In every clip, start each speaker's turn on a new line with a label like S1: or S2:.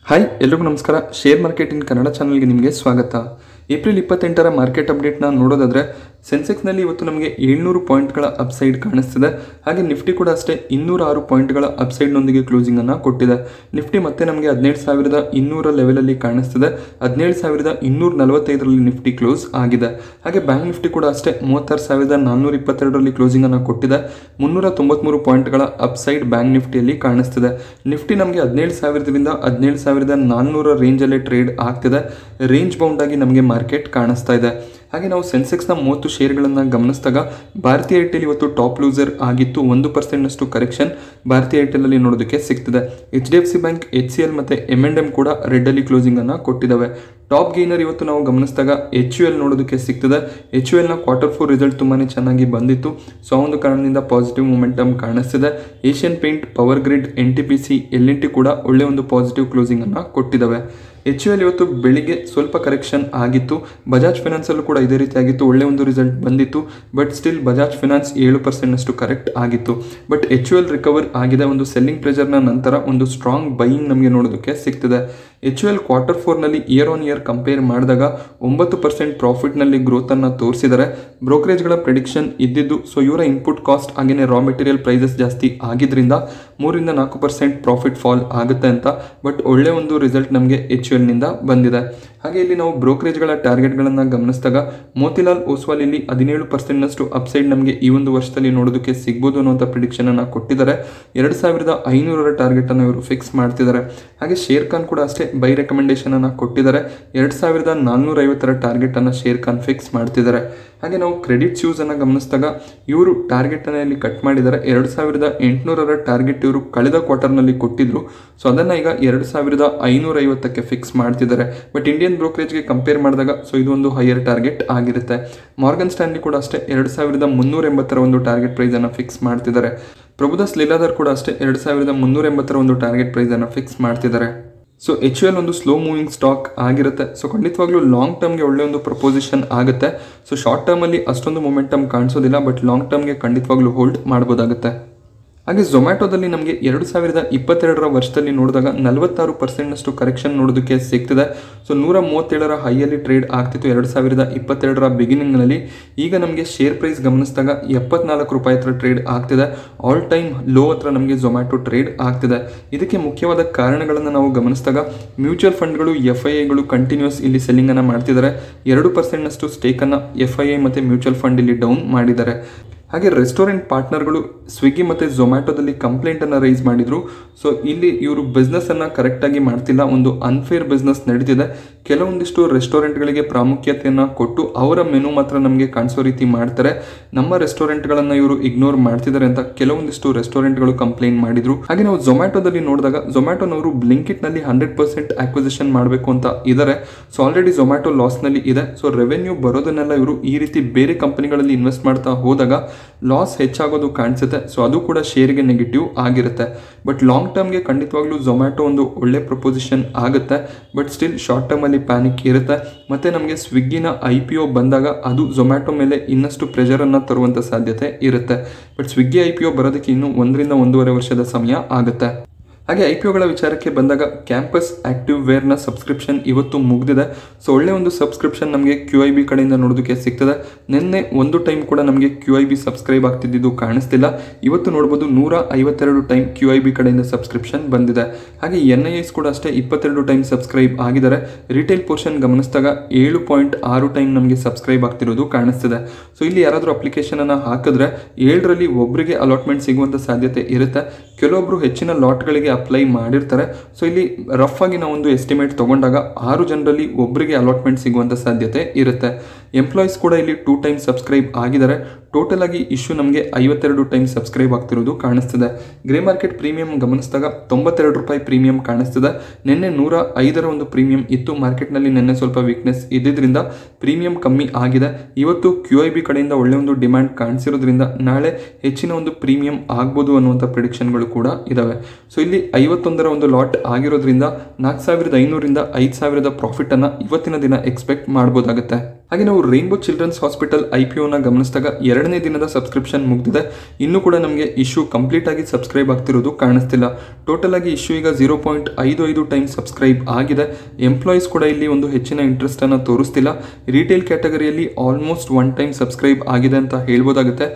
S1: Hi ಎಲ್ಲರಿಗೂ ನಮಸ್ಕಾರ. Share market in Kannada ಚಾನಲ್ಗೆ ನಿಮಗೆ ಸ್ವಾಗತ. ಏಪ್ರಿಲ್ 28ರ ಮಾರ್ಕೆಟ್ ಅಪ್ಡೇಟ್ನ ನೋಡೋದಾದರೆ ಸೆನ್ಸೆಕ್ಸ್ನಲ್ಲಿ ಇವತ್ತು ನಮಗೆ 700 ಪಾಯಿಂಟ್ಗಳ ಅಪ್ಸೈಡ್ ಕಾಣಿಸ್ತಿದೆ. ಹಾಗೆ ನಿಫ್ಟಿ ಕೂಡ ಅಷ್ಟೇ 206 ಪಾಯಿಂಟ್ಗಳ ಅಪ್ಸೈಡ್ನೊಂದಿಗೆ ಕ್ಲೋಸಿಂಗನ್ನು ಕೊಟ್ಟಿದೆ. ನಿಫ್ಟಿ ಮತ್ತೆ ನಮಗೆ 17,200 ಲೆವೆಲಲ್ಲಿ ಕಾಣಿಸ್ತಿದೆ. 17,245ರಲ್ಲಿ ನಿಫ್ಟಿ ಕ್ಲೋಸ್ ಆಗಿದೆ. ಹಾಗೆ ಬ್ಯಾಂಕ್ ನಿಫ್ಟಿ ಕೂಡ ಅಷ್ಟೇ 36,422ರಲ್ಲಿ ಕ್ಲೋಸಿಂಗನ್ನು ಕೊಟ್ಟಿದೆ. 393 ಪಾಯಿಂಟ್ಗಳ ಅಪ್ಸೈಡ್ ಬ್ಯಾಂಕ್ ನಿಫ್ಟಿಯಲ್ಲಿ ಕಾಣಿಸ್ತಿದೆ. ನಿಫ್ಟಿ ನಮಗೆ 17,000ರಿಂದ 17,400 ರೇಂಜಲ್ಲೇ ಟ್ರೇಡ್ ಆಗ್ತಿದೆ. ರೇಂಜ್ ಬೌಂಡ್ ಆಗಿ ನಮಗೆ ಮಾರ್ಕೆಟ್ ಕಾಣಿಸ್ತಾ ಇದೆ. ಹಾಗೆ ನಾವು ಸೆನ್ಸೆಕ್ಸ್ನ 30 ಶೇರ್ಗಳನ್ನು ಗಮನಿಸಿದಾಗ ಭಾರತಿ ಏರ್ಟೆಲ್ ಇವತ್ತು ಟಾಪ್ ಲೂಸರ್ ಆಗಿತ್ತು. 1%ನಷ್ಟು ಕರೆಕ್ಷನ್ ಭಾರತಿ ಏರ್ಟೆಲಲ್ಲಿ ನೋಡೋದಕ್ಕೆ ಸಿಗ್ತಿದೆ. HDFC ಬ್ಯಾಂಕ್, HCL ಮತ್ತು M&M ಕೂಡ ರೆಡ್ಡಲ್ಲಿ ಕ್ಲೋಸಿಂಗನ್ನು ಕೊಟ್ಟಿದ್ದಾವೆ. ಟಾಪ್ ಗೇನರ್ ಇವತ್ತು ನಾವು ಗಮನಿಸಿದಾಗ HUL ನೋಡೋದಕ್ಕೆ ಸಿಗ್ತದೆ. HULನ Q4 ರಿಸಲ್ಟ್ ತುಂಬಾ ಚೆನ್ನಾಗಿ ಬಂದಿತ್ತು. ಸೊ ಆ ಒಂದು ಕಾರಣದಿಂದ ಪಾಸಿಟಿವ್ ಮೊಮೆಂಟಮ್ ಕಾಣಿಸ್ತಿದೆ. Asian paint, power grid, NTPC, L&T ಕೂಡ ಒಳ್ಳೆ ಒಂದು ಪಾಸಿಟಿವ್ ಕ್ಲೋಸಿಂಗನ್ನು ಕೊಟ್ಟಿದ್ದಾವೆ. HUL ಇವತ್ತು ಬೆಳಿಗ್ಗೆ ಸ್ವಲ್ಪ ಕರೆಕ್ಷನ್ ಆಗಿತ್ತು. ಬಜಾಜ್ ಫೈನಾನ್ಸಲ್ಲೂ ಕೂಡ ಇದೇ ರೀತಿಯಾಗಿತ್ತು. ಒಳ್ಳೆ ಒಂದು ರಿಸಲ್ಟ್ ಬಂದಿತ್ತು. ಬಟ್ ಸ್ಟಿಲ್ ಬಜಾಜ್ ಫೈನಾನ್ಸ್ 7%ನಷ್ಟು ಕರೆಕ್ಟ್ ಆಗಿತ್ತು. ಬಟ್ HUL ರಿಕವರ್ ಆಗಿದೆ. ಒಂದು ಸೆಲ್ಲಿಂಗ್ ಪ್ರೆಷರ್ನ ನಂತರ ಒಂದು ಸ್ಟ್ರಾಂಗ್ ಬೈಯಿಂಗ್ ನಮಗೆ ನೋಡೋದಕ್ಕೆ ಸಿಗ್ತಿದೆ. HUL Q4ನಲ್ಲಿ ಇಯರ್ ಆನ್ ಇಯರ್ ಕಂಪೇರ್ ಮಾಡಿದಾಗ 9% ಪ್ರಾಫಿಟ್ನಲ್ಲಿ ಗ್ರೋತನ್ನು ತೋರಿಸಿದ್ದಾರೆ. ಬ್ರೋಕರೇಜ್ಗಳ ಪ್ರೆಡಿಕ್ಷನ್ ಇದ್ದಿದ್ದು. ಸೊ ಇವರ ಇನ್ಪುಟ್ ಕಾಸ್ಟ್ ಹಾಗೆಯೇ ರಾ ಮೆಟೀರಿಯಲ್ ಪ್ರೈಸಸ್ ಜಾಸ್ತಿ ಆಗಿದ್ದರಿಂದ 3-4% ಪ್ರಾಫಿಟ್ ಫಾಲ್ ಆಗುತ್ತೆ ಅಂತ. ಬಟ್ ಒಳ್ಳೆ ಒಂದು ರಿಸಲ್ಟ್ ನಮಗೆ HULನಿಂದ ಬಂದಿದೆ. ಹಾಗೆ ಇಲ್ಲಿ ನಾವು ಬ್ರೋಕರೇಜ್ಗಳ ಟಾರ್ಗೆಟ್ಗಳನ್ನು ಗಮನಿಸಿದಾಗ ಮೋತಿಲಾಲ್ ಓಸ್ವಾಲ್ ಇಲ್ಲಿ 17%ನಷ್ಟು ಅಪ್ಸೈಡ್ ನಮಗೆ ಈ ಒಂದು ವರ್ಷದಲ್ಲಿ ನೋಡೋದಕ್ಕೆ ಸಿಗ್ಬೋದು ಅನ್ನುವಂಥ ಪ್ರಿಡಿಕ್ಷನ್ ಅನ್ನು ಕೊಟ್ಟಿದ್ದಾರೆ. 2,500ರ ಟಾರ್ಗೆಟ್ ಅನ್ನು ಇವರು ಫಿಕ್ಸ್ ಮಾಡ್ತಿದ್ದಾರೆ. ಹಾಗೆ ಶೇರ್ ಖಾನ್ ಕೂಡ ಅಷ್ಟೇ ಬೈ ರೆಕಮೆಂಡೇಶನ್ ಅನ್ನು ಕೊಟ್ಟಿದ್ದಾರೆ. 2,450ರ ಟಾರ್ಗೆಟ್ ಅನ್ನು ಶೇರ್ ಖಾನ್ ಫಿಕ್ಸ್ ಮಾಡ್ತಿದ್ದಾರೆ. ಹಾಗೆ ನಾವು ಕ್ರೆಡಿಟ್ ಶ್ಯೂಸ್ ಅನ್ನು ಗಮನಿಸಿದಾಗ ಇವರು ಟಾರ್ಗೆಟ್ ಅನ್ನು ಇಲ್ಲಿ ಕಟ್ ಮಾಡಿದ್ದಾರೆ. 2,800ರ ಟಾರ್ಗೆಟ್ ಇವರು ಕಳೆದ ಕ್ವಾರ್ಟರ್ನಲ್ಲಿ ಕೊಟ್ಟಿದ್ರು. ಸೊ ಅದನ್ನು ಈಗ 2,550ಕ್ಕೆ ಫಿಕ್ಸ್ ಮಾಡ್ತಿದ್ದಾರೆ. ಬಟ್ ಇಂಡಿಯನ್ ಬ್ರೋಕರೇಜ್ಗೆ ಕಂಪೇರ್ ಮಾಡಿದಾಗ ಸೊ ಇದು ಒಂದು ಹೈಯರ್ ಟಾರ್ಗೆಟ್ ಆಗಿರುತ್ತೆ. ಮಾರ್ಗನ್ ಸ್ಟ್ಯಾನ್ಲಿ ಕೂಡ ಅಷ್ಟೇ 2,380ರ ಒಂದು ಟಾರ್ಗೆಟ್ ಪ್ರೈಸ್ ಅನ್ನು ಫಿಕ್ಸ್ ಮಾಡ್ತಿದ್ದಾರೆ. ಪ್ರಭುದಾಸ್ ಲೀಲಾಧರ್ ಕೂಡ ಅಷ್ಟೇ 2,380ರ ಒಂದು ಟಾರ್ಗೆಟ್ ಪ್ರೈಸ್ ಅನ್ನು ಫಿಕ್ಸ್ ಮಾಡ್ತಿದ್ದಾರೆ. ಸೊ HUL ಒಂದು ಸ್ಲೋ ಮೂವಿಂಗ್ ಸ್ಟಾಕ್ ಆಗಿರುತ್ತೆ. ಸೊ ಖಂಡಿತವಾಗ್ಲೂ ಲಾಂಗ್ ಟರ್ಮ್ಗೆ ಒಳ್ಳೆ ಒಂದು ಪ್ರಪೋಸಿಷನ್ ಆಗುತ್ತೆ. ಸೊ ಶಾರ್ಟ್ ಟರ್ಮಲ್ಲಿ ಅಷ್ಟೊಂದು ಮೊಮೆಂಟಮ್ ಕಾಣಿಸೋದಿಲ್ಲ. ಬಟ್ ಲಾಂಗ್ ಟರ್ಮ್ಗೆ ಖಂಡಿತವಾಗ್ಲೂ ಹೋಲ್ಡ್ ಮಾಡ್ಬೋದಾಗುತ್ತೆ. ಹಾಗೆ ಝೊಮ್ಯಾಟೋದಲ್ಲಿ ನಮಗೆ 2022ರ ವರ್ಷದಲ್ಲಿ ನೋಡಿದಾಗ 46%ನಷ್ಟು ಕರೆಕ್ಷನ್ ನೋಡೋದಕ್ಕೆ ಸಿಗ್ತಿದೆ. ಸೊ 137ರ ಹೈಯಲ್ಲಿ ಟ್ರೇಡ್ ಆಗ್ತಿತ್ತು 2022ರ ಬಿಗಿನಿಂಗ್ನಲ್ಲಿ. ಈಗ ನಮಗೆ ಶೇರ್ ಪ್ರೈಸ್ ಗಮನಿಸಿದಾಗ 74 ರೂಪಾಯಿ ಹತ್ರ ಟ್ರೇಡ್ ಆಗ್ತಿದೆ. ಆಲ್ ಟೈಮ್ ಲೋ ಹತ್ರ ನಮಗೆ ಝೊಮ್ಯಾಟೋ ಟ್ರೇಡ್ ಆಗ್ತಿದೆ. ಇದಕ್ಕೆ ಮುಖ್ಯವಾದ ಕಾರಣಗಳನ್ನು ನಾವು ಗಮನಿಸಿದಾಗ ಮ್ಯೂಚುವಲ್ ಫಂಡ್ಗಳು, FIIಗಳು ಕಂಟಿನ್ಯೂಸ್ ಇಲ್ಲಿ ಸೆಲ್ಲಿಂಗನ್ನು ಮಾಡ್ತಿದ್ದಾರೆ. 2%ನಷ್ಟು ಸ್ಟೇಕನ್ನು FII ಮತ್ತು ಮ್ಯೂಚುವಲ್ ಫಂಡ್ ಇಲ್ಲಿ ಡೌನ್ ಮಾಡಿದ್ದಾರೆ. ಹಾಗೆ ರೆಸ್ಟೋರೆಂಟ್ ಪಾರ್ಟ್ನರ್ಗಳು ಸ್ವಿಗ್ಗಿ ಮತ್ತು ಝೊಮ್ಯಾಟೋದಲ್ಲಿ ಕಂಪ್ಲೇಂಟನ್ನು ರೈಸ್ ಮಾಡಿದರು. ಸೊ ಇಲ್ಲಿ ಇವರು ಬಿಸ್ನೆಸ್ಸನ್ನು ಕರೆಕ್ಟಾಗಿ ಮಾಡ್ತಿಲ್ಲ. ಒಂದು ಅನ್ಫೇರ್ ಬಿಸ್ನೆಸ್ ನಡೀತಿದೆ. ಕೆಲವೊಂದಿಷ್ಟು ರೆಸ್ಟೋರೆಂಟ್ಗಳಿಗೆ ಪ್ರಾಮುಖ್ಯತೆಯನ್ನು ಕೊಟ್ಟು ಅವರ ಮೆನು ಮಾತ್ರ ನಮಗೆ ಕಾಣಿಸೋ ರೀತಿ ಮಾಡ್ತಾರೆ. ನಮ್ಮ ರೆಸ್ಟೋರೆಂಟ್ಗಳನ್ನು ಇವರು ಇಗ್ನೋರ್ ಮಾಡ್ತಿದ್ದಾರೆ ಅಂತ ಕೆಲವೊಂದಿಷ್ಟು ರೆಸ್ಟೋರೆಂಟ್ಗಳು ಕಂಪ್ಲೇಂಟ್ ಮಾಡಿದರು. ಹಾಗೆ ನಾವು ಝೊಮ್ಯಾಟೋದಲ್ಲಿ ನೋಡಿದಾಗ ಝೊಮ್ಯಾಟೋನವರು ಬ್ಲಿಂಕಿಟ್ನಲ್ಲಿ 100% ಆಕ್ವಿಸಿಷನ್ ಮಾಡಬೇಕು ಅಂತ ಇದ್ದಾರೆ. ಸೊ ಆಲ್ರೆಡಿ ಝೊಮ್ಯಾಟೋ ಲಾಸ್ನಲ್ಲಿ ಇದೆ. ಸೊ ರೆವೆನ್ಯೂ ಬರೋದನ್ನೆಲ್ಲ ಇವರು ಈ ರೀತಿ ಬೇರೆ ಕಂಪನಿಗಳಲ್ಲಿ ಇನ್ವೆಸ್ಟ್ ಮಾಡ್ತಾ ಹೋದಾಗ ಲಾಸ್ ಹೆಚ್ಚಾಗೋದು ಕಾಣಿಸುತ್ತೆ. ಸೊ ಅದು ಕೂಡ ಶೇರ್ಗೆ ನೆಗೆಟಿವ್ ಆಗಿರುತ್ತೆ. ಬಟ್ ಲಾಂಗ್ ಟರ್ಮ್ಗೆ ಖಂಡಿತವಾಗ್ಲೂ ಝೊಮ್ಯಾಟೋ ಒಂದು ಒಳ್ಳೆ ಪ್ರಪೋಸಿಷನ್ ಆಗುತ್ತೆ. ಬಟ್ ಸ್ಟಿಲ್ ಶಾರ್ಟ್ ಟರ್ಮಲ್ಲಿ ಪ್ಯಾನಿಕ್ ಇರುತ್ತೆ. ಮತ್ತು ನಮಗೆ ಸ್ವಿಗ್ಗಿನ IPO ಬಂದಾಗ ಅದು ಝೊಮ್ಯಾಟೋ ಮೇಲೆ ಇನ್ನಷ್ಟು ಪ್ರೆಷರನ್ನು ತರುವಂಥ ಸಾಧ್ಯತೆ ಇರುತ್ತೆ. ಬಟ್ ಸ್ವಿಗ್ಗಿ IPO ಬರೋದಕ್ಕೆ ಇನ್ನೂ 1-1.5 ವರ್ಷದ ಸಮಯ ಆಗುತ್ತೆ. ಹಾಗೆ IPOಗಳ ವಿಚಾರಕ್ಕೆ ಬಂದಾಗ ಕ್ಯಾಂಪಸ್ ಆಕ್ಟಿವ್ ವೇರ್ನ ಸಬ್ಸ್ಕ್ರಿಪ್ಷನ್ ಇವತ್ತು ಮುಗಿದಿದೆ. ಸೊ ಒಳ್ಳೆ ಒಂದು ಸಬ್ಸ್ಕ್ರಿಪ್ಷನ್ ನಮಗೆ QIB ಕಡೆಯಿಂದ ನೋಡೋದಕ್ಕೆ ಸಿಗ್ತದೆ. ನಿನ್ನೆ ಒಂದು ಟೈಮ್ ಕೂಡ ನಮಗೆ QIB ಸಬ್ಸ್ಕ್ರೈಬ್ ಆಗ್ತಿದ್ದು ಕಾಣಿಸ್ತಿಲ್ಲ. ಇವತ್ತು ನೋಡ್ಬೋದು 152 ಟೈಮ್ QIB ಕಡೆಯಿಂದ ಸಬ್ಸ್ಕ್ರಿಪ್ಷನ್ ಬಂದಿದೆ. ಹಾಗೆ NIS ಕೂಡ ಅಷ್ಟೇ 22 ಟೈಮ್ ಸಬ್ಸ್ಕ್ರೈಬ್ ಆಗಿದ್ದಾರೆ. ರಿಟೇಲ್ ಪೋರ್ಷನ್ ಗಮನಿಸಿದಾಗ 7.6 ಟೈಮ್ ನಮಗೆ ಸಬ್ಸ್ಕ್ರೈಬ್ ಆಗ್ತಿರೋದು ಕಾಣಿಸ್ತಿದೆ. ಸೊ ಇಲ್ಲಿ ಯಾರಾದರೂ ಅಪ್ಲಿಕೇಶನನ್ನು ಹಾಕಿದ್ರೆ 7ರಲ್ಲಿ ಒಬ್ಬರಿಗೆ ಅಲಾಟ್ಮೆಂಟ್ ಸಿಗುವಂಥ ಸಾಧ್ಯತೆ ಇರುತ್ತೆ. ಕೆಲವೊಬ್ಬರು ಹೆಚ್ಚಿನ ಲಾಟ್ಗಳಿಗೆ ಅಪ್ಲೈ ಮಾಡಿರ್ತಾರೆ. ಸೊ ಇಲ್ಲಿ ರಫ್ ಆಗಿ ನಾವು ಒಂದು ಎಸ್ಟಿಮೇಟ್ ತಗೊಂಡಾಗ 6 ಜನರಲ್ಲಿ ಒಬ್ಬರಿಗೆ ಅಲಾಟ್ಮೆಂಟ್ ಸಿಗುವಂಥ ಸಾಧ್ಯತೆ ಇರುತ್ತೆ. ಎಂಪ್ಲಾಯೀಸ್ ಕೂಡ ಇಲ್ಲಿ 2 ಟೈಮ್ ಸಬ್ಸ್ಕ್ರೈಬ್ ಆಗಿದ್ದಾರೆ. ಟೋಟಲ್ ಆಗಿ ಇಶ್ಯೂ ನಮಗೆ 52 ಟೈಮ್ ಸಬ್ಸ್ಕ್ರೈಬ್ ಆಗ್ತಿರೋದು ಕಾಣಿಸ್ತಿದೆ. ಗ್ರೇ ಮಾರ್ಕೆಟ್ ಪ್ರೀಮಿಯಂ ಗಮನಿಸಿದಾಗ 92 ರೂಪಾಯಿ ಪ್ರೀಮಿಯಂ ಕಾಣಿಸ್ತಿದೆ. ನಿನ್ನೆ 105ರ ಒಂದು ಪ್ರೀಮಿಯಂ ಇತ್ತು. ಮಾರ್ಕೆಟ್ನಲ್ಲಿ ನಿನ್ನೆ ಸ್ವಲ್ಪ ವೀಕ್ನೆಸ್ ಇದ್ದಿದ್ದರಿಂದ ಪ್ರೀಮಿಯಂ ಕಮ್ಮಿ ಆಗಿದೆ. ಇವತ್ತು QIB ಕಡೆಯಿಂದ ಒಳ್ಳೆ ಒಂದು ಡಿಮ್ಯಾಂಡ್ ಕಾಣಿಸಿರೋದ್ರಿಂದ ನಾಳೆ ಹೆಚ್ಚಿನ ಒಂದು ಪ್ರೀಮಿಯಂ ಆಗ್ಬೋದು ಅನ್ನುವಂಥ ಪ್ರಿಡಿಕ್ಷನ್ಗಳು ಕೂಡ ಇದಾವೆ. ಸೊ ಇಲ್ಲಿ 51ರ ಒಂದು ಲಾಟ್ ಆಗಿರೋದ್ರಿಂದ 4,500ರಿಂದ 5,000 ಪ್ರಾಫಿಟನ್ನು ಇವತ್ತಿನ ದಿನ ಎಕ್ಸ್ಪೆಕ್ಟ್ ಮಾಡ್ಬೋದಾಗುತ್ತೆ. ಹಾಗೆ ನಾವು ರೈನ್ಬೋ ಚಿಲ್ಡ್ರನ್ಸ್ ಹಾಸ್ಪಿಟಲ್ IPOನ ಗಮನಿಸಿದಾಗ 2ನೇ ದಿನದ ಸಬ್ಸ್ಕ್ರಿಪ್ಷನ್ ಮುಗಿದಿದೆ. ಇನ್ನೂ ಕೂಡ ನಮಗೆ ಇಶ್ಯೂ ಕಂಪ್ಲೀಟ್ ಆಗಿ ಸಬ್ಸ್ಕ್ರೈಬ್ ಆಗ್ತಿರೋದು ಕಾಣಿಸ್ತಿಲ್ಲ. ಟೋಟಲ್ ಆಗಿ ಇಶ್ಯೂ ಈಗ 0.55 ಟೈಮ್ ಸಬ್ಸ್ಕ್ರೈಬ್ ಆಗಿದೆ. ಎಂಪ್ಲಾಯೀಸ್ ಕೂಡ ಇಲ್ಲಿ ಒಂದು ಹೆಚ್ಚಿನ ಇಂಟ್ರೆಸ್ಟ್ ಅನ್ನು ತೋರಿಸ್ತಿಲ್ಲ. ರಿಟೇಲ್ ಕ್ಯಾಟಗರಿಯಲ್ಲಿ ಆಲ್ಮೋಸ್ಟ್ 1 ಟೈಮ್ ಸಬ್ಸ್ಕ್ರೈಬ್ ಆಗಿದೆ ಅಂತ ಹೇಳ್ಬೋದಾಗುತ್ತೆ.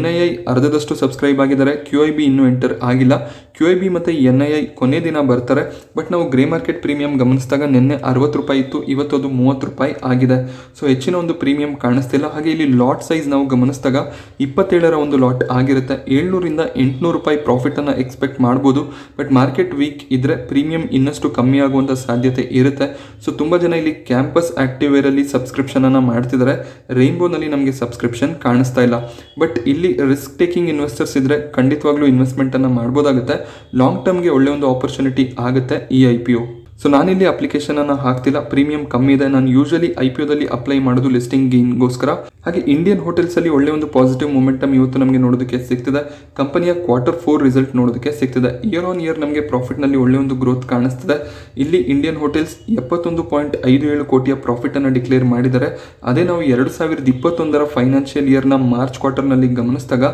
S1: NII ಅರ್ಧದಷ್ಟು ಸಬ್ಸ್ಕ್ರೈಬ್ ಆಗಿದ್ದಾರೆ. QIB ಇನ್ನೂ ಎಂಟರ್ ಆಗಿಲ್ಲ. QIB ಮತ್ತು NII ಕೊನೆ ದಿನ ಬರ್ತಾರೆ. ಬಟ್ ನಾವು ಗ್ರೇ ಮಾರ್ಕೆಟ್ ಪ್ರೀಮಿಯಂ ಗಮನಿಸಿದಾಗ ನಿನ್ನೆ 60 ರೂಪಾಯಿ ಇತ್ತು, ಇವತ್ತು ಅದು 30 ರೂಪಾಯಿ ಆಗಿದೆ. ಸೊ ಹೆಚ್ಚಿನ ಒಂದು ಪ್ರೀಮಿಯಂ ಕಾಣಿಸ್ತಿಲ್ಲ. ಹಾಗೆ ಇಲ್ಲಿ ಲಾಟ್ ಸೈಜ್ ನಾವು ಗಮನಿಸಿದಾಗ 27ರ ಒಂದು ಲಾಟ್ ಆಗಿರುತ್ತೆ. 700ರಿಂದ 800 ರೂಪಾಯಿ ಪ್ರಾಫಿಟನ್ನು ಎಕ್ಸ್ಪೆಕ್ಟ್ ಮಾಡ್ಬೋದು. ಬಟ್ ಮಾರ್ಕೆಟ್ ವೀಕ್ ಇದ್ರೆ ಪ್ರೀಮಿಯಂ ಇನ್ನಷ್ಟು ಕಮ್ಮಿ ಆಗುವಂಥ ಸಾಧ್ಯತೆ ಇರುತ್ತೆ. ಸೊ ತುಂಬ ಜನ ಇಲ್ಲಿ ಕ್ಯಾಂಪಸ್ ಆಕ್ಟಿವೇರಲ್ಲಿ ಸಬ್ಸ್ಕ್ರಿಪ್ಷನನ್ನು ಮಾಡ್ತಿದ್ದಾರೆ. ರೈನ್ಬೋನಲ್ಲಿ ನಮಗೆ ಸಬ್ಸ್ಕ್ರಿಪ್ಷನ್ ಕಾಣಿಸ್ತಾ ಇಲ್ಲ. ಬಟ್ ಇಲ್ಲಿ ರಿಸ್ಕ್ ಟೇಕಿಂಗ್ ಇನ್ವೆಸ್ಟರ್ಸ್ ಇದ್ರೆ ಖಂಡಿತವಾಗ್ಲೂ ಇನ್ವೆಸ್ಟ್ಮೆಂಟನ್ನು ಮಾಡ್ಬೋದಾಗುತ್ತೆ. ಲಾಂಗ್ ಟರ್ಮ್ಗೆ ಒಳ್ಳೆ ಒಂದು ಆಪರ್ಚುನಿಟಿ ಆಗುತ್ತೆ ಈ IPO. ಸೊ ನಾನಿಲ್ಲಿ ಅಪ್ಲಿಕೇಶನನ್ನು ಹಾಕ್ತಿಲ್ಲ, ಪ್ರೀಮಿಯಂ ಕಮ್ಮಿ ಇದೆ. ನಾನು ಯೂಶಲಿ IPOದಲ್ಲಿ ಅಪ್ಲೈ ಮಾಡೋದು ಲಿಸ್ಟಿಂಗ್ ಗೇನ್ಗೋಸ್ಕರ. ಹಾಗೆ ಇಂಡಿಯನ್ ಹೋಟೆಲ್ಸಲ್ಲಿ ಒಳ್ಳೆ ಒಂದು ಪಾಸಿಟಿವ್ ಮೊಮೆಂಟಮ್ ಇವತ್ತು ನಮಗೆ ನೋಡೋದಕ್ಕೆ ಸಿಗ್ತಿದೆ. ಕಂಪನಿಯ Q4 ರಿಸಲ್ಟ್ ನೋಡೋದಕ್ಕೆ ಸಿಗ್ತಿದೆ. ಇಯರ್ ಆನ್ ಇಯರ್ ನಮಗೆ ಪ್ರಾಫಿಟ್ನಲ್ಲಿ ಒಳ್ಳೆ ಒಂದು ಗ್ರೋತ್ ಕಾಣಿಸ್ತಿದೆ. ಇಲ್ಲಿ ಇಂಡಿಯನ್ ಹೋಟೆಲ್ಸ್ 71.57 ಕೋಟಿಯ ಪ್ರಾಫಿಟನ್ನು ಡಿಕ್ಲೇರ್ ಮಾಡಿದ್ದಾರೆ. ಅದೇ ನಾವು 2021ರ ಫೈನಾನ್ಷಿಯಲ್ ಇಯರ್ನ ಮಾರ್ಚ್ ಕ್ವಾರ್ಟರ್ನಲ್ಲಿ ಗಮನಿಸಿದಾಗ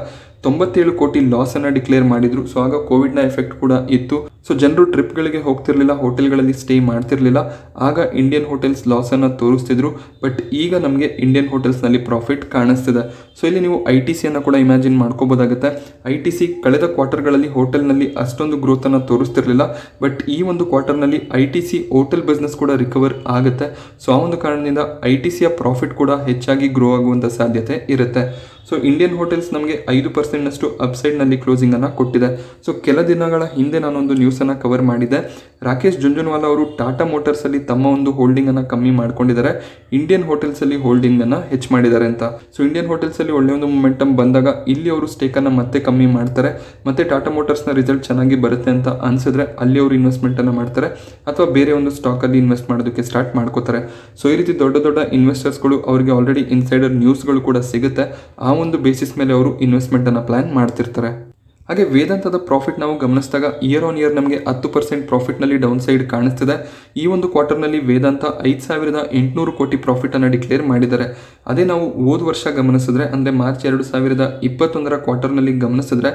S1: 97 ಕೋಟಿ ಲಾಸನ್ನು ಡಿಕ್ಲೇರ್ ಮಾಡಿದ್ರು. ಸೊ ಆಗ ಕೋವಿಡ್ನ ಎಫೆಕ್ಟ್ ಕೂಡ ಇತ್ತು. ಸೊ ಜನರು ಟ್ರಿಪ್ಗಳಿಗೆ ಹೋಗ್ತಿರ್ಲಿಲ್ಲ, ಹೋಟೆಲ್ಗಳಲ್ಲಿ ಸ್ಟೇ ಮಾಡ್ತಿರ್ಲಿಲ್ಲ. ಆಗ ಇಂಡಿಯನ್ ಹೋಟೆಲ್ಸ್ ಲಾಸನ್ನು ತೋರಿಸ್ತಿದ್ರು. ಬಟ್ ಈಗ ನಮಗೆ ಇಂಡಿಯನ್ ಹೋಟೆಲ್ಸ್ನಲ್ಲಿ ಪ್ರಾಫಿಟ್ ಕಾಣಿಸ್ತಿದೆ. ಸೊ ಇಲ್ಲಿ ನೀವು ITCಯನ್ನು ಕೂಡ ಇಮ್ಯಾಜಿನ್ ಮಾಡ್ಕೋಬೋದಾಗುತ್ತೆ. ITC ಕಳೆದ ಕ್ವಾರ್ಟರ್ಗಳಲ್ಲಿ ಹೋಟೆಲ್ನಲ್ಲಿ ಅಷ್ಟೊಂದು ಗ್ರೋತನ್ನು ತೋರಿಸ್ತಿರ್ಲಿಲ್ಲ. ಬಟ್ ಈ ಒಂದು ಕ್ವಾರ್ಟರ್ನಲ್ಲಿ ITC ಹೋಟೆಲ್ ಬಿಸ್ನೆಸ್ ಕೂಡ ರಿಕವರ್ ಆಗುತ್ತೆ. ಸೊ ಆ ಒಂದು ಕಾರಣದಿಂದ ITCಯ ಪ್ರಾಫಿಟ್ ಕೂಡ ಹೆಚ್ಚಾಗಿ ಗ್ರೋ ಆಗುವಂಥ ಸಾಧ್ಯತೆ ಇರುತ್ತೆ. ಸೊ ಇಂಡಿಯನ್ ಹೋಟೆಲ್ಸ್ ನಮಗೆ 5% ಅಪ್ಸೈಡ್ನಲ್ಲಿ ಕ್ಲೋಸಿಂಗನ್ನು ಕೊಟ್ಟಿದೆ. ಸೊ ಕೆಲ ದಿನಗಳ ಹಿಂದೆ ನಾನೊಂದು ನ್ಯೂಸನ್ನು ಕವರ್ ಮಾಡಿದ್ದೆ. ರಾಕೇಶ್ ಜುಂಜುನ್ವಾಲಾ ಅವರು ಟಾಟಾ ಮೋಟರ್ಸಲ್ಲಿ ತಮ್ಮ ಒಂದು ಹೋಲ್ಡಿಂಗನ್ನು ಕಮ್ಮಿ ಮಾಡ್ಕೊಂಡಿದ್ದಾರೆ, ಇಂಡಿಯನ್ ಹೋಟೆಲ್ಸಲ್ಲಿ ಹೋಲ್ಡಿಂಗನ್ನು ಹೆಚ್ಚು ಮಾಡಿದ್ದಾರೆ ಅಂತ. ಸೊ ಇಂಡಿಯನ್ ಹೋಟೆಲ್ಸಲ್ಲಿ ಒಳ್ಳೆ ಒಂದು ಮೊಮೆಂಟಮ್ ಬಂದಾಗ ಇಲ್ಲಿ ಅವರು ಸ್ಟೇಕನ್ನು ಮತ್ತೆ ಕಮ್ಮಿ ಮಾಡ್ತಾರೆ. ಮತ್ತೆ ಟಾಟಾ ಮೋಟರ್ಸ್ನ ರಿಸಲ್ಟ್ ಚೆನ್ನಾಗಿ ಬರುತ್ತೆ ಅಂತ ಅನಿಸಿದ್ರೆ ಅಲ್ಲಿ ಅವರು ಇನ್ವೆಸ್ಟ್ಮೆಂಟನ್ನು ಮಾಡ್ತಾರೆ, ಅಥವಾ ಬೇರೆ ಒಂದು ಸ್ಟಾಕಲ್ಲಿ ಇನ್ವೆಸ್ಟ್ ಮಾಡೋದಕ್ಕೆ ಸ್ಟಾರ್ಟ್ ಮಾಡ್ಕೋತಾರೆ. ಸೊ ಈ ರೀತಿ ದೊಡ್ಡ ದೊಡ್ಡ ಇನ್ವೆಸ್ಟರ್ಸ್ಗಳು ಅವರಿಗೆ ಆಲ್ರೆಡಿ ಇನ್ಸೈಡರ್ ನ್ಯೂಸ್ಗಳು ಕೂಡ ಸಿಗುತ್ತೆ. ಆ ಒಂದು ಬೇಸಿಸ್ ಮೇಲೆ ಅವರು ಇನ್ವೆಸ್ಟ್ಮೆಂಟನ್ನು ಪ್ಲಾನ್ ಮಾಡ್ತಿರ್ತಾರೆ. ಹಾಗೆ ವೇದಾಂತದ ಪ್ರಾಫಿಟ್ ನಾವು ಗಮನಿಸಿದಾಗ ಇಯರ್ ಆನ್ ಇಯರ್ ನಮಗೆ 10% ಪ್ರಾಫಿಟ್ನಲ್ಲಿ ಡೌನ್ ಸೈಡ್ ಕಾಣಿಸ್ತಿದೆ. ಈ ಒಂದು ಕ್ವಾರ್ಟರ್ನಲ್ಲಿ ವೇದಾಂತ 5800 ಕೋಟಿ ಪ್ರಾಫಿಟನ್ನು ಡಿಕ್ಲೇರ್ ಮಾಡಿದ್ದಾರೆ. ಅದೇ ನಾವು ಹೋದ ವರ್ಷ ಗಮನಿಸಿದ್ರೆ, ಅಂದರೆ ಮಾರ್ಚ್ 2021ರ ಕ್ವಾರ್ಟರ್ನಲ್ಲಿ ಗಮನಿಸಿದ್ರೆ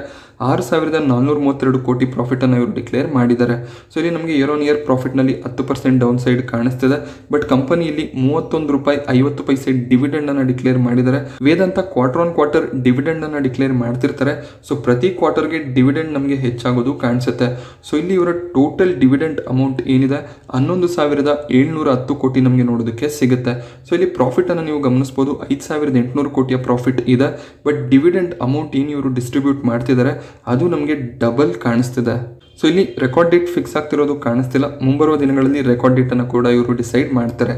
S1: 6432 ಕೋಟಿ ಪ್ರಾಫಿಟನ್ನು ಇವರು ಡಿಕ್ಲೇರ್ ಮಾಡಿದ್ದಾರೆ. ಸೊ ಇಲ್ಲಿ ನಮಗೆ ಇಯರ್ ಆನ್ ಇಯರ್ ಪ್ರಾಫಿಟ್ನಲ್ಲಿ 10% ಡೌನ್ ಸೈಡ್ ಕಾಣಿಸ್ತಿದೆ. ಬಟ್ ಕಂಪನಿಯಲ್ಲಿ 31 ರೂಪಾಯಿ 50 ಪೈಸೆ ಡಿವಿಡೆಂಡನ್ನು ಡಿಕ್ಲೇರ್ ಮಾಡಿದ್ದಾರೆ. ವೇದಾಂತ ಕ್ವಾರ್ಟರ್ ಆನ್ ಕ್ವಾರ್ಟರ್ ಡಿವಿಡೆಂಡನ್ನು ಡಿಕ್ಲೇರ್ ಮಾಡ್ತಿರ್ತಾರೆ. ಸೊ ಪ್ರತಿ ಕ್ವಾರ್ಟರ್ಗೆ ಡಿವಿಡೆಂಡ್ ನಮಗೆ ಹೆಚ್ಚಾಗೋದು ಕಾಣಿಸುತ್ತೆ. ಸೊ ಇಲ್ಲಿ ಇವರ ಟೋಟಲ್ ಡಿವಿಡೆಂಡ್ ಅಮೌಂಟ್ ಏನಿದೆ 11710 ಕೋಟಿ ನಮಗೆ ನೋಡೋದಕ್ಕೆ ಸಿಗುತ್ತೆ. ಸೊ ಇಲ್ಲಿ ಪ್ರಾಫಿಟನ್ನು ನೀವು ಗಮನಿಸ್ಬೋದು, 5800 ಕೋಟಿಯ ಪ್ರಾಫಿಟ್ ಇದೆ. ಬಟ್ ಡಿವಿಡೆಂಡ್ ಅಮೌಂಟ್ ಏನು ಇವರು ಡಿಸ್ಟ್ರಿಬ್ಯೂಟ್ ಮಾಡ್ತಿದ್ದಾರೆ ಅದು ನಮಗೆ ಡಬಲ್ ಕಾಣಿಸ್ತಿದೆ. ಸೊ ಇಲ್ಲಿ ರೆಕಾರ್ಡ್ ಡೇಟ್ ಫಿಕ್ಸ್ ಆಗ್ತಿರೋದು ಕಾಣಿಸ್ತಿಲ್ಲ. ಮುಂಬರುವ ದಿನಗಳಲ್ಲಿ ರೆಕಾರ್ಡ್ ಡೇಟನ್ನು ಕೂಡ ಇವರು ಡಿಸೈಡ್ ಮಾಡ್ತಾರೆ.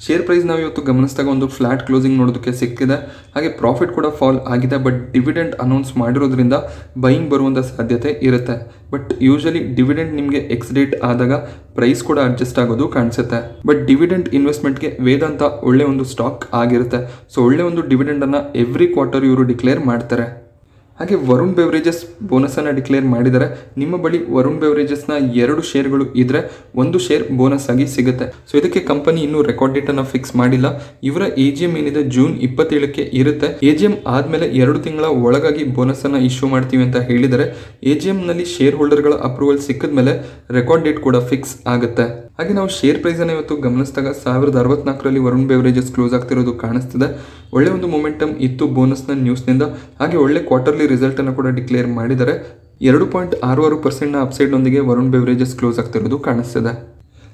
S1: ಶೇರ್ ಪ್ರೈಸ್ ನಾವು ಇವತ್ತು ಗಮನಿಸಿದಾಗ ಒಂದು ಫ್ಲಾಟ್ ಕ್ಲೋಸಿಂಗ್ ನೋಡೋದಕ್ಕೆ ಸಿಕ್ಕಿದೆ. ಹಾಗೆ ಪ್ರಾಫಿಟ್ ಕೂಡ ಫಾಲ್ ಆಗಿದೆ. ಬಟ್ ಡಿವಿಡೆಂಡ್ ಅನೌನ್ಸ್ ಮಾಡಿರೋದ್ರಿಂದ ಬೈಯಿಂಗ್ ಬರುವಂಥ ಸಾಧ್ಯತೆ ಇರುತ್ತೆ. ಬಟ್ ಯೂಶಲಿ ಡಿವಿಡೆಂಡ್ ನಿಮಗೆ ಎಕ್ಸ್ ಡೇಟ್ ಆದಾಗ ಪ್ರೈಸ್ ಕೂಡ ಅಡ್ಜಸ್ಟ್ ಆಗೋದು ಕಾಣಿಸುತ್ತೆ. ಬಟ್ ಡಿವಿಡೆಂಡ್ ಇನ್ವೆಸ್ಟ್ಮೆಂಟ್ಗೆ ವೇದಾಂತ ಒಳ್ಳೆ ಒಂದು ಸ್ಟಾಕ್ ಆಗಿರುತ್ತೆ. ಸೊ ಒಳ್ಳೆ ಒಂದು ಡಿವಿಡೆಂಡನ್ನು ಎವ್ರಿ ಕ್ವಾರ್ಟರ್ ಇವರು ಡಿಕ್ಲೇರ್ ಮಾಡ್ತಾರೆ. ಹಾಗೆ ವರುಣ್ ಬೆವರೇಜಸ್ ಬೋನಸನ್ನು ಡಿಕ್ಲೇರ್ ಮಾಡಿದ್ದಾರೆ. ನಿಮ್ಮ ಬಳಿ ವರುಣ್ ಬೆವರೇಜಸ್ನ 2 ಶೇರ್ಗಳು ಇದ್ದರೆ 1 ಶೇರ್ ಬೋನಸ್ ಆಗಿ ಸಿಗುತ್ತೆ. ಸೊ ಇದಕ್ಕೆ ಕಂಪನಿ ಇನ್ನೂ ರೆಕಾರ್ಡ್ ಡೇಟನ್ನು ಫಿಕ್ಸ್ ಮಾಡಿಲ್ಲ. ಇವರ AGM ಏನಿದೆ ಜೂನ್ 27ಕ್ಕೆ ಇರುತ್ತೆ. AGM ಆದಮೇಲೆ 2 ತಿಂಗಳ ಒಳಗಾಗಿ ಬೋನಸನ್ನು ಇಶ್ಯೂ ಮಾಡ್ತೀವಿ ಅಂತ ಹೇಳಿದರೆ AGMನಲ್ಲಿ ಶೇರ್ ಹೋಲ್ಡರ್ಗಳ ಅಪ್ರೂವಲ್ ಸಿಕ್ಕಿದ ಮೇಲೆ ರೆಕಾರ್ಡ್ ಡೇಟ್ ಕೂಡ ಫಿಕ್ಸ್ ಆಗುತ್ತೆ. ಹಾಗೆ ನಾವು ಶೇರ್ ಪ್ರೈಸನ್ನು ಇವತ್ತು ಗಮನಿಸಿದಾಗ 1064ರಲ್ಲಿ ವರುಣ್ ಬೆವರೇಜಸ್ ಕ್ಲೋಸ್ ಆಗ್ತಿರೋದು ಕಾಣಿಸ್ತಿದೆ. ಒಳ್ಳೆ ಒಂದು ಮೊಮೆಂಟಮ್ ಇತ್ತು ಬೋನಸ್ನ ನ್ಯೂಸ್ನಿಂದ. ಹಾಗೆ ಒಳ್ಳೆ ಕ್ವಾರ್ಟರ್ಲಿ ರಿಸಲ್ಟನ್ನು ಕೂಡ ಡಿಕ್ಲೇರ್ ಮಾಡಿದ್ದಾರೆ. 2.66% ಅಪ್ಸೈಡ್ನೊಂದಿಗೆ ವರುಣ್ ಬೆವರೇಜಸ್ ಕ್ಲೋಸ್ ಆಗ್ತಿರೋದು ಕಾಣಿಸ್ತಿದೆ.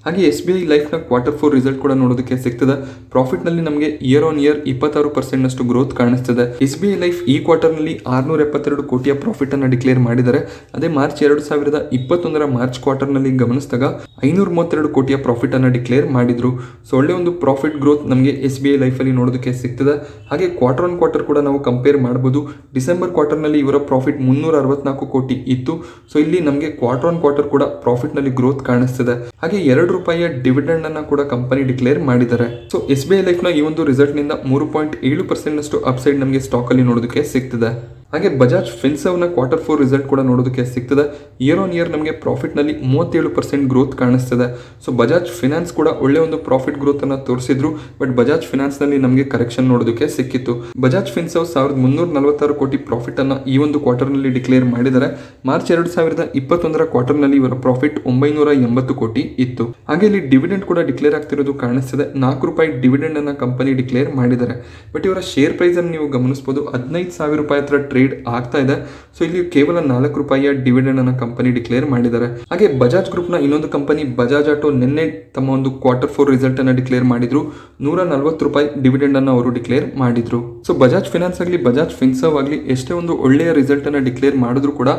S1: ಹಾಗೆ SBI ಲೈಫ್ನ Q4 ರಿಸಲ್ಟ್ ಕೂಡ ನೋಡೋದಕ್ಕೆ ಸಿಗ್ತದೆ. ಪ್ರಾಫಿಟ್ನಲ್ಲಿ ನಮಗೆ ಇಯರ್ ಆನ್ ಇಯರ್ 26% ಗ್ರೋತ್ ಕಾಣಿಸ್ತಿದೆ. SBI ಲೈಫ್ ಈ ಕ್ವಾರ್ಟರ್ನಲ್ಲಿ 672 ಕೋಟಿಯ ಪ್ರಾಫಿಟನ್ನು ಡಿಕ್ಲೇರ್ ಮಾಡಿದ್ದಾರೆ. ಅದೇ ಮಾರ್ಚ್ 2021ರ ಮಾರ್ಚ್ ಕ್ವಾರ್ಟರ್ನಲ್ಲಿ ಗಮನಿಸಿದಾಗ 532 ಕೋಟಿಯ ಪ್ರಾಫಿಟನ್ನು ಡಿಕ್ಲೇರ್ ಮಾಡಿದ್ರು. ಸೊ ಒಳ್ಳೆ ಒಂದು ಪ್ರಾಫಿಟ್ ಗ್ರೋತ್ ನಮಗೆ SBI ಲೈಫಲ್ಲಿ ನೋಡೋದಕ್ಕೆ ಸಿಗ್ತದೆ. ಹಾಗೆ ಕ್ವಾರ್ಟರ್ ಆನ್ ಕ್ವಾರ್ಟರ್ ಕೂಡ ನಾವು ಕಂಪೇರ್ ಮಾಡ್ಬೋದು. ಡಿಸೆಂಬರ್ ಕ್ವಾರ್ಟರ್ನಲ್ಲಿ ಇವರ ಪ್ರಾಫಿಟ್ 364 ಕೋಟಿ ಇತ್ತು. ಸೊ ಇಲ್ಲಿ ನಮಗೆ ಕ್ವಾರ್ಟರ್ ಆನ್ ಕ್ವಾರ್ಟರ್ ಕೂಡ ಪ್ರಾಫಿಟ್ನಲ್ಲಿ ಗ್ರೋತ್ ಕಾಣಿಸ್ತಿದೆ. ಹಾಗೆ 2 ರೂಪಾಯಿಯ ಡಿವಿಡೆಂಡ್ ಅನ್ನ ಕೂಡ ಕಂಪನಿ ಡಿಕ್ಲೇರ್ ಮಾಡಿದ್ದಾರೆ. ಸೊ SBI ಲೈಫ್ನ ಈ ಒಂದು ರಿಸಲ್ಟ್ ನಿಂದ 3.7% ಅಪ್ಸೈಡ್ ನಮಗೆ ಸ್ಟಾಕ್ ಅಲ್ಲಿ ನೋಡೋದಕ್ಕೆ ಸಿಗ್ತಿದೆ. ಹಾಗೆ ಬಜಾಜ್ ಫಿನ್ಸರ್ವ್ನ Q4 ರಿಸಲ್ಟ್ ಕೂಡ ನೋಡೋದಕ್ಕೆ ಸಿಗ್ತದೆ. ಇಯರ್ ಆನ್ ಇಯರ್ ನಮಗೆ ಪ್ರಾಫಿಟ್ನಲ್ಲಿ 37% ಗ್ರೋತ್ ಕಾಣಿಸ್ತಿದೆ. ಸೊ ಬಜಾಜ್ ಫಿನಾನ್ಸ್ ಕೂಡ ಒಳ್ಳೆ ಒಂದು ಪ್ರಾಫಿಟ್ ಗ್ರೋತ್ ಅನ್ನು ತೋರಿಸಿದ್ರು. ಬಟ್ ಬಜಾಜ್ ಫಿನಾನ್ಸ್ನಲ್ಲಿ ನಮಗೆ ಕರೆಕ್ಷನ್ ನೋಡೋದಕ್ಕೆ ಸಿಕ್ಕಿತ್ತು. ಬಜಾಜ್ ಫಿನ್ಸರ್ವ್ 1346 ಕೋಟಿ ಪ್ರಾಫಿಟ್ ಅನ್ನು ಈ ಒಂದು ಕ್ವಾರ್ಟರ್ನಲ್ಲಿ ಡಿಕ್ಲೇರ್ ಮಾಡಿದ್ದಾರೆ. ಮಾರ್ಚ್ 2021 ಕ್ವಾರ್ಟರ್ನಲ್ಲಿ ಇವರ ಪ್ರಾಫಿಟ್ 980 ಕೋಟಿ ಇತ್ತು. ಹಾಗೆ ಇಲ್ಲಿ ಡಿವಿಡೆಂಡ್ ಕೂಡ ಡಿಕ್ಲೇರ್ ಆಗ್ತಿರೋದು ಕಾಣಿಸ್ತಿದೆ. ₹4 ಡಿವಿಡೆಂಡ್ ಅನ್ನ ಕಂಪನಿ ಡಿಕ್ಲೇರ್ ಮಾಡಿದ್ದಾರೆ. ಬಟ್ ಇವರ ಶೇರ್ ಪ್ರೈಸ್ ಅನ್ನು ನೀವು ಗಮನಿಸಬಹುದು, ₹15,000 ಹತ್ರ ಟ್ರೇಡ್ ಆಗ್ತಾ ಇದೆ. ಸೊ ಇಲ್ಲಿ ಕೇವಲ ₹4 ಡಿವಿಡೆಂಡ್ ಅನ್ನ ಕಂಪನಿ ಡಿಕ್ಲೇರ್ ಮಾಡಿದ್ದಾರೆ. ಹಾಗೆ ಬಜಾಜ್ ಗ್ರೂಪ್ ನ ಇನ್ನೊಂದು ಕಂಪನಿ ಬಜಾಜ್ ಆಟೋ ನಿನ್ನೆ ತಮ್ಮ ಒಂದು Q4 ರಿಸಲ್ಟ್ ಅನ್ನ ಡಿಕ್ಲೇರ್ ಮಾಡಿದ್ರು. ₹140 ಡಿವಿಡೆಂಡ್ ಅನ್ನ ಅವರು ಡಿಕ್ಲೇರ್ ಮಾಡಿದ್ರು. ಸೊ ಬಜಾಜ್ ಫಿನಾನ್ಸ್ ಆಗಲಿ ಬಜಾಜ್ ಫಿನ್ಸರ್ವ್ ಆಗಲಿ ಎಷ್ಟೇ ಒಂದು ಒಳ್ಳೆಯ ರಿಸಲ್ಟ್ ಅನ್ನ ಡಿಕ್ಲೇರ್ ಮಾಡಿದ್ರು ಕೂಡ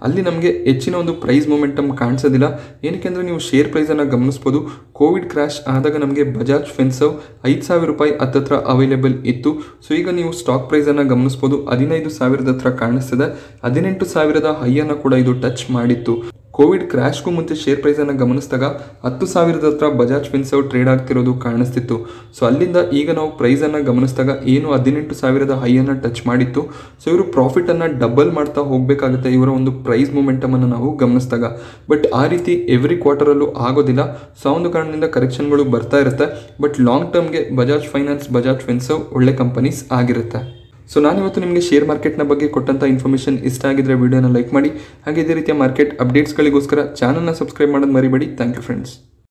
S1: ಅಲ್ಲಿ ನಮಗೆ ಹೆಚ್ಚಿನ ಒಂದು ಪ್ರೈಸ್ ಮೊಮೆಂಟಮ್ ಕಾಣಿಸೋದಿಲ್ಲ. ಏನಕ್ಕೆ ಅಂದ್ರೆ ನೀವು ಶೇರ್ ಪ್ರೈಸ್ ಅನ್ನ ಗಮನಿಸಬಹುದು. ಕೋವಿಡ್ ಕ್ರಾಶ್ ಆದಾಗ ನಮಗೆ ಬಜಾಜ್ ಫಿನ್ಸರ್ವ್ ₹5,000 ಹತ್ತತ್ರ ಅವೈಲೇಬಲ್ ಇತ್ತು. ಸೊ ಈಗ ನೀವು ಸ್ಟಾಕ್ ಪ್ರೈಸ್ ಅನ್ನ ಗಮನಿಸಬಹುದು, 15,000 ಹತ್ರ ಕಾಣಿಸ್ತಿದೆ. 18,000 ಹೈ ಅನ್ನ ಕೂಡ ಇದು ಟಚ್ ಮಾಡಿತ್ತು. ಕೋವಿಡ್ ಕ್ರಾಶ್ಗೂ ಮುಂಚೆ ಶೇರ್ ಪ್ರೈಸ್ ಅನ್ನು ಗಮನಿಸಿದಾಗ 10,000 ಹತ್ರ ಬಜಾಜ್ ಫಿನ್ಸರ್ವ್ ಟ್ರೇಡ್ ಆಗ್ತಿರೋದು ಕಾಣಿಸ್ತಿತ್ತು. ಸೊ ಅಲ್ಲಿಂದ ಈಗ ನಾವು ಪ್ರೈಸ್ ಅನ್ನು ಗಮನಿಸಿದಾಗ ಏನು 18,000 ಹೈ ಅನ್ನು ಟಚ್ ಮಾಡಿತ್ತು. ಸೊ ಇವರು ಪ್ರಾಫಿಟ್ ಅನ್ನು ಡಬಲ್ ಮಾಡ್ತಾ ಹೋಗಬೇಕಾಗುತ್ತೆ ಇವರ ಒಂದು ಪ್ರೈಸ್ ಮೊಮೆಂಟಮ್ ಅನ್ನು ನಾವು ಗಮನಿಸಿದಾಗ. ಬಟ್ ಆ ರೀತಿ ಎವ್ರಿ ಕ್ವಾರ್ಟರಲ್ಲೂ ಆಗೋದಿಲ್ಲ. ಸೊ ಆ ಒಂದು ಕಾರಣದಿಂದ ಕರೆಕ್ಷನ್ಗಳು ಬರ್ತಾ ಇರುತ್ತೆ. ಬಟ್ ಲಾಂಗ್ ಟರ್ಮ್ಗೆ ಬಜಾಜ್ ಫೈನಾನ್ಸ್ ಬಜಾಜ್ ಫಿನ್ಸರ್ವ್ ಒಳ್ಳೆ ಕಂಪನೀಸ್ ಆಗಿರುತ್ತೆ. ಸೊ ನಾನಿವತ್ತು ನಿಮಗೆ ಶೇರ್ ಮಾರ್ಕೆಟ್ನ ಬಗ್ಗೆ ಕೊಟ್ಟಂಥ ಇನ್ಫಾರ್ಮೇಷನ್ ಇಷ್ಟ ಆಗಿದ್ರೆ ವಿಡಿಯೋನ ಲೈಕ್ ಮಾಡಿ. ಹಾಗೆ ಇದೇ ರೀತಿಯ ಮಾರ್ಕೆಟ್ ಅಪ್ಡೇಟ್ಸ್ಗಳಿಗೋಸ್ಕರ ಚಾನಲ್ನ ಸಬ್ಸ್ಕ್ರೈಬ್ ಮಾಡೋದು ಮರಿಬೇಡಿ. Thank you friends.